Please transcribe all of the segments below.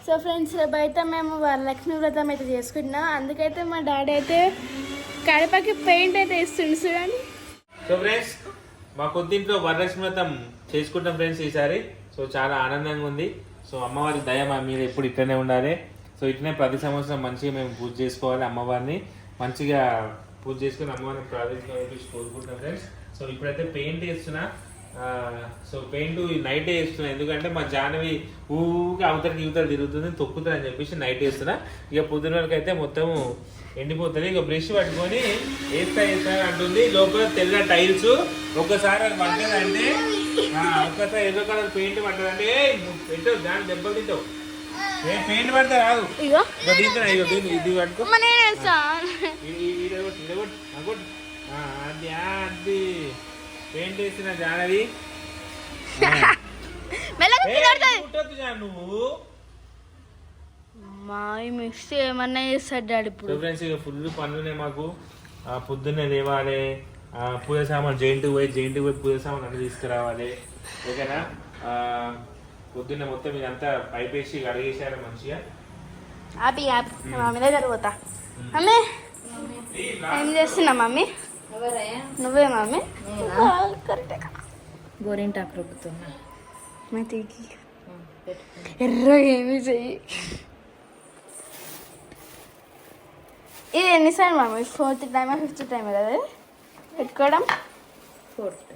So friends, రేపు అయితే మేము వరలక్ష్మి వ్రతం అయితే చేసుకుంటున్నాం. అందుకైతే మా డాడీ అయితే కడపకి పెయింట్ అయితే వేస్తుండు చూడండి. సో ఫ్రెండ్స్, మా కొద్దింట్లో వరలక్ష్మి వ్రతం చేసుకుంటాం ఫ్రెండ్స్ ఈసారి. సో చాలా ఆనందంగా ఉంది. సో అమ్మవారి దయ మా మీద ఎప్పుడు ఇట్లనే ఉండాలి. సో ఇట్లనే ప్రతి సంవత్సరం మంచిగా మేము పూజ చేసుకోవాలి. అమ్మవారిని మంచిగా పూజ చేసుకుని అమ్మవారిని ప్రార్థించుకోవాలి కోరుకుంటున్నాం ఫ్రెండ్స్. సో ఇప్పుడైతే పెయింట్ వేస్తున్నా. సో పెయింట్ నైట్ వేస్తున్నా, ఎందుకంటే మా జాహ్నవి ఊగా అవతలకి యువతలు తిరుగుతుంది, తొక్కుతుంది అని చెప్పేసి నైట్ వేస్తున్నా. ఇక పొద్దున వరకు అయితే మొత్తం ఎండిపోతుంది. ఇక బ్రష్ పట్టుకొని వేస్తా అంటుంది. లోపల తెల్ల టైల్స్ ఒక్కసారి అది పట్టదంటే, ఒక్కసారి ఎల్లో కలర్ పెయింట్ పట్టదంటే పెట్టవు, దాని దెబ్బలు తింటావు. పెయింట్ పడితే రాదు. ఇది పట్టుకో, అది పెయింట్ వేసిన జానవి. నువ్వు మిక్స్ ఏమన్నా చేస్తాడు డాడీ. ఇప్పుడు ఫ్రెండ్స్, ఇక ఫుల్ పనులునే మాకు. పొద్దున్నే లేవాలి, పూజ సామాన్ జైంట్కి పోయి పూజ సామాన్ అన్ని తీసుకురావాలి. ఓకేనా? పొద్దున్నే మొత్తం ఇదంతా పైప్ వేసి అడిగేసారు మంచిగా. మమ్మీ దగ్గర పోతా. మమ్మీ ఏం చేస్తున్నా? మమ్మీ నువ్వే మమ్మీ? కరెక్ట్. గోరింటాకు రుబ్బుతున్నా. ఎర్ర ఏమి చెయ్యి. ఇది ఎన్నిసార్లు మమ్మీ? 4th టైమా 5th టైమా కదా పెట్టుకోవడం? 4th.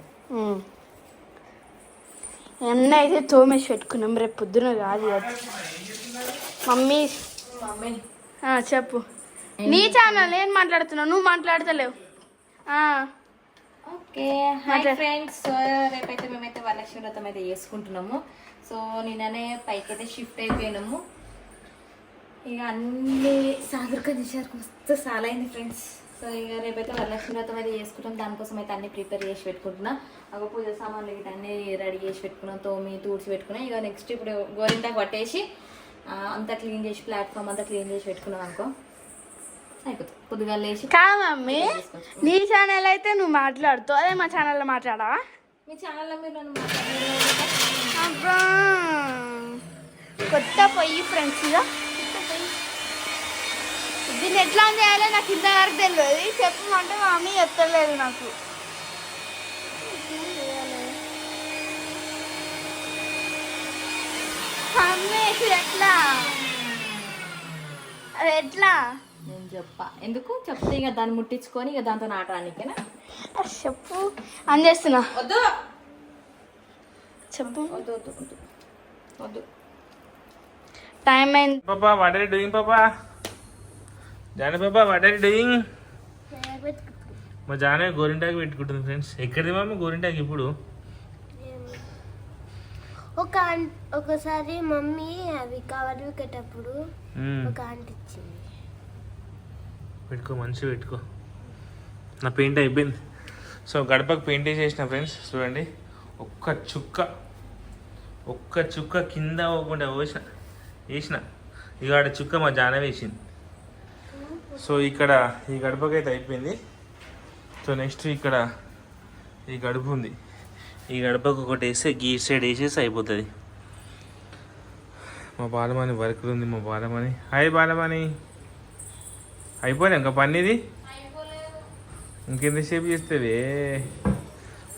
ఎన్న అయితే తోమేసి పెట్టుకున్నాం, రేపు పొద్దున కాదు. మమ్మీ చెప్పు. నీ ఛానల్ నేను మాట్లాడుతున్నావు, నువ్వు మాట్లాడతలేవు. Okay, hi friends. సో రేపైతే మేమైతే వరలక్ష్మి వ్రతం అయితే చేసుకుంటున్నాము. సో నిన్ననే పైకి అయితే షిఫ్ట్ అయిపోయినాము. ఇక అన్ని సాగరిక దిశాలకు వస్తే చాలా అయింది ఫ్రెండ్స్. సో ఇక రేపైతే వరలక్ష్మి వ్రతం అయితే చేసుకుంటాం. దానికోసం అయితే అన్ని ప్రిపేర్ చేసి పెట్టుకుంటున్నా. ఒక పూజ సామాన్లు ఇటు అన్నీ రెడీ చేసి పెట్టుకున్నాం, తోమి తూడ్చి పెట్టుకున్నాం. ఇక నెక్స్ట్ ఇప్పుడు గోరింటాకు పట్టేసి అంతా క్లీన్ చేసి ప్లాట్ఫామ్ అంతా క్లీన్ చేసి పెట్టుకున్నాం అనుకో, అయిపోతుంది. పొద్దుగా లేచి కాదు మమ్మీ, నీ ఛానల్ అయితే నువ్వు మాట్లాడుతావు, అదే మా ఛానల్లో మాట్లాడావా? మీ ఛానల్లో మీరు నన్ను అబ్బా, కొత్త పొయ్యి ఫ్రెండ్స్. ఇక దీన్ని ఎట్లా చేయాలో నాకు ఇంతవరకు తెలియదు. చెప్పమంటే మా మమ్మీ చెప్తలేదు నాకు. మమ్మీ ఎట్లా అది ఎట్లా నేను చెప్పా ఎందుకు చెప్తే ఇక దాన్ని ముట్టించుకొని ఇక దాంతో నాటడానికేనా? చెప్పు అని చేస్తున్నా. వద్దు చెప్పు. వద్దు వద్దు వద్దు వద్దు. టైం అయింది. పాపా, వాట్ ఆర్ యు డూయింగ్ పాపా? జానే పాపా, వాట్ ఆర్ యు డూయింగ్? మా జానే గోరింటాకు పెట్టుకుంటుంది ఫ్రెండ్స్. ఎక్కడిది మామ గోరింటాకు ఇప్పుడు? ఒకసారి మమ్మీ అవి కవర్ వికేటప్పుడు ఒక ఆంటీ ఇచ్చింది. పెట్టుకో, మంచిగా పెట్టుకో. నా పెయింట్ అయిపోయింది. సో గడపకు పెయింట్ వేసేసిన ఫ్రెండ్స్. చూడండి, ఒక్క చుక్క కింద పోకుండా వేసిన. ఇక ఆడ చుక్క మా జాన వేసింది. సో ఇక్కడ ఈ గడపకి అయితే అయిపోయింది. సో నెక్స్ట్ ఇక్కడ ఈ గడప ఉంది. ఈ గడపకు ఒకటి వేస్తే గీ సైడ్ వేసేసి అయిపోతుంది. మా బాలమణి వర్క్ ఉంది. మా బాలమణి, హాయ్ బాలమణి. అయిపోయినా ఇంకా పన్నీది ఇంకెంతసేపు చేస్తుంది?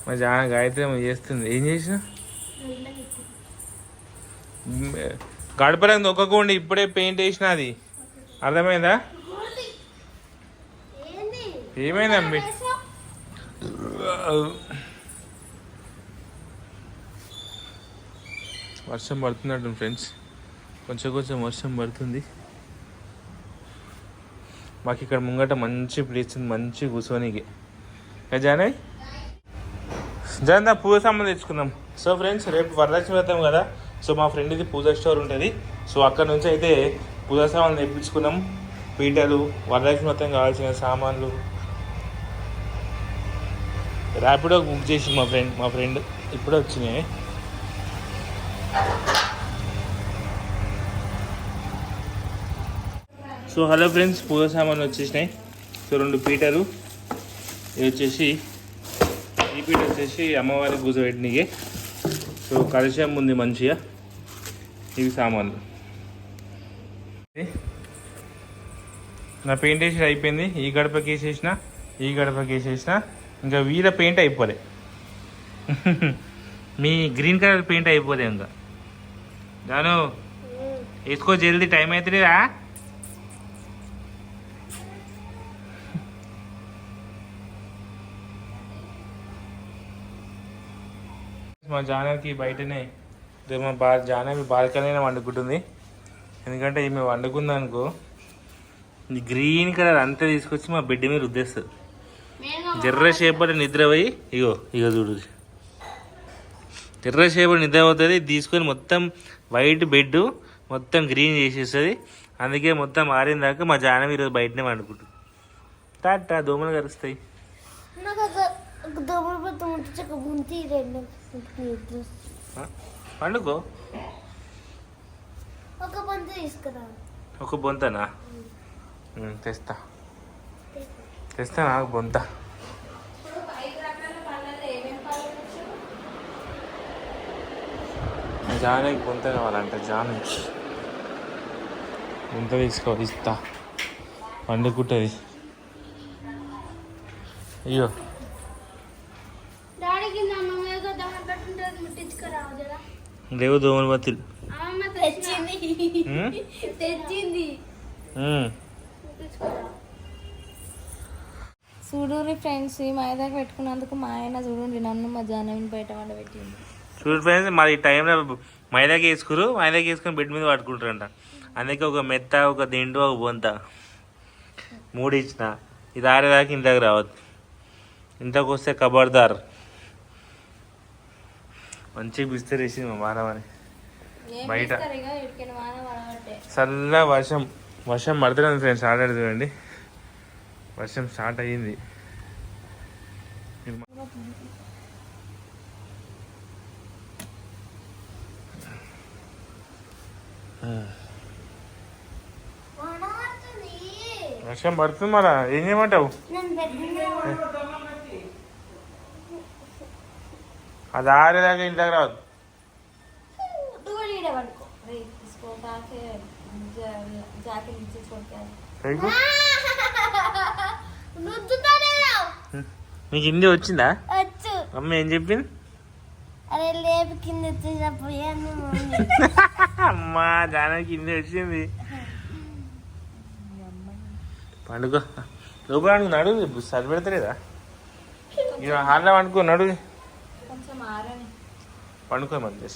మా గాయత్రి ఏమో చేస్తుంది. ఏం చేసిన? గడపలకు నొక్కకుండా ఇప్పుడే పెయింట్ వేసిన. అది అర్థమైందా? ఏమైందా? వర్షం పడుతున్నట్టు ఫ్రెండ్స్, కొంచెం వర్షం పడుతుంది. మాకు ఇక్కడ ముంగట మంచి ప్లేస్ ఉంది, మంచి కూర్చోనికి. జానే జాన్ పూజ సామాన్ తెచ్చుకుందాం. సో ఫ్రెండ్స్, రేపు వరలక్ష్మి వ్రతం కదా. సో మా ఫ్రెండ్ది పూజ స్టోర్ ఉంటుంది. సో అక్కడ నుంచి అయితే పూజ సామాన్లు తెప్పించుకున్నాం. పీటలు, వరలక్ష్మి వ్రతం కావాల్సిన సామాన్లు ర్యాపిడో బుక్ చేసి మా ఫ్రెండ్ ఇప్పుడే వచ్చినాయి. సో హలో ఫ్రెండ్స్, పూజ సామాన్లు వచ్చేసినాయి. సో 2 పీటలు, ఇది వచ్చేసి ఈ పీట వచ్చేసి అమ్మవారి పూజ పెట్టినవి. సో కలశం ఉంది మంచిగా. ఇవి సామాన్లు. నా పెయింట్ వేసి అయిపోయింది. ఈ గడపకి వేసేసిన, ఈ గడపకి వేసేసిన. ఇంకా వీర పెయింట్ అయిపోలే. మీ గ్రీన్ కలర్ పెయింట్ అయిపోలే ఇంకా. జాను వేసుకో జల్దీ, టైం అవుతుందిరా. మా జానకి బయటనే మా జానకి బాల్కనీనే వండుకుంటుంది. ఎందుకంటే ఈమె వండుకుంది అనుకో, గ్రీన్ కలర్ అంతా తీసుకొచ్చి మా బెడ్ మీద రుద్దేస్తుంది. జర్ర చేపటి నిద్ర పోయి ఇగో చూడు, జర్ర చేపటి నిద్ర అవుతుంది. తీసుకొని మొత్తం వైట్ బెడ్ మొత్తం గ్రీన్ చేసేస్తుంది. అందుకే మొత్తం ఆరిన దాకా మా జానవి ఈరోజు బయటనే వండుకుంటుంది. టాటా దోమలు కరుస్తాయి. పండుకో. ఒక బొంతనా? తెస్తా నాకు బొంత. జానకి బొంత కావాలంట. జానకి బొంత తీసుకోవాలి, ఇస్తా. వండుకుంటుంది. అయ్యో లేవు దోమలు బతులు. చూడండి ఫ్రెండ్స్, ఈ మైదాకి పెట్టుకున్నందుకు మా ఆయన చూడండి నన్ను మా జానవిని బయట వండ పెట్టింది. చూడు ఫ్రెండ్స్, మరి ఈ టైంలో మైదాకి వేసుకురు, మైదాకి వేసుకొని బెడ్ మీద పట్టుకుంటారంట. అందుకే ఒక మెత్త, ఒక దిండు, ఒక బొంత 3 ఇచ్చిన. ఇది ఆరేదాకా ఇంతకు రావద్దు. ఇంతకు వస్తే కబర్దార్. మంచిగా బిస్తరేసి మా మానవని బయట. చల్ల వర్షం పడుతుంది ఫ్రెండ్స్. ఆడాడు చూడండి, వర్షం స్టార్ట్ అయ్యింది. వర్షం పడుతుంది, మరా ఏం చేయమంటావు? అది ఆరేదాకా ఇంట్లోకి రావద్దు. నీకు హిందీ వచ్చిందా? అమ్మ ఏం చెప్పింది? అమ్మా జానకి హిందీ వచ్చింది. పండుగ లోపల అనుకో, నడు సరిపెడతలేదా? ఇక హాల్లో అనుకో, నడు పండుకో మంది.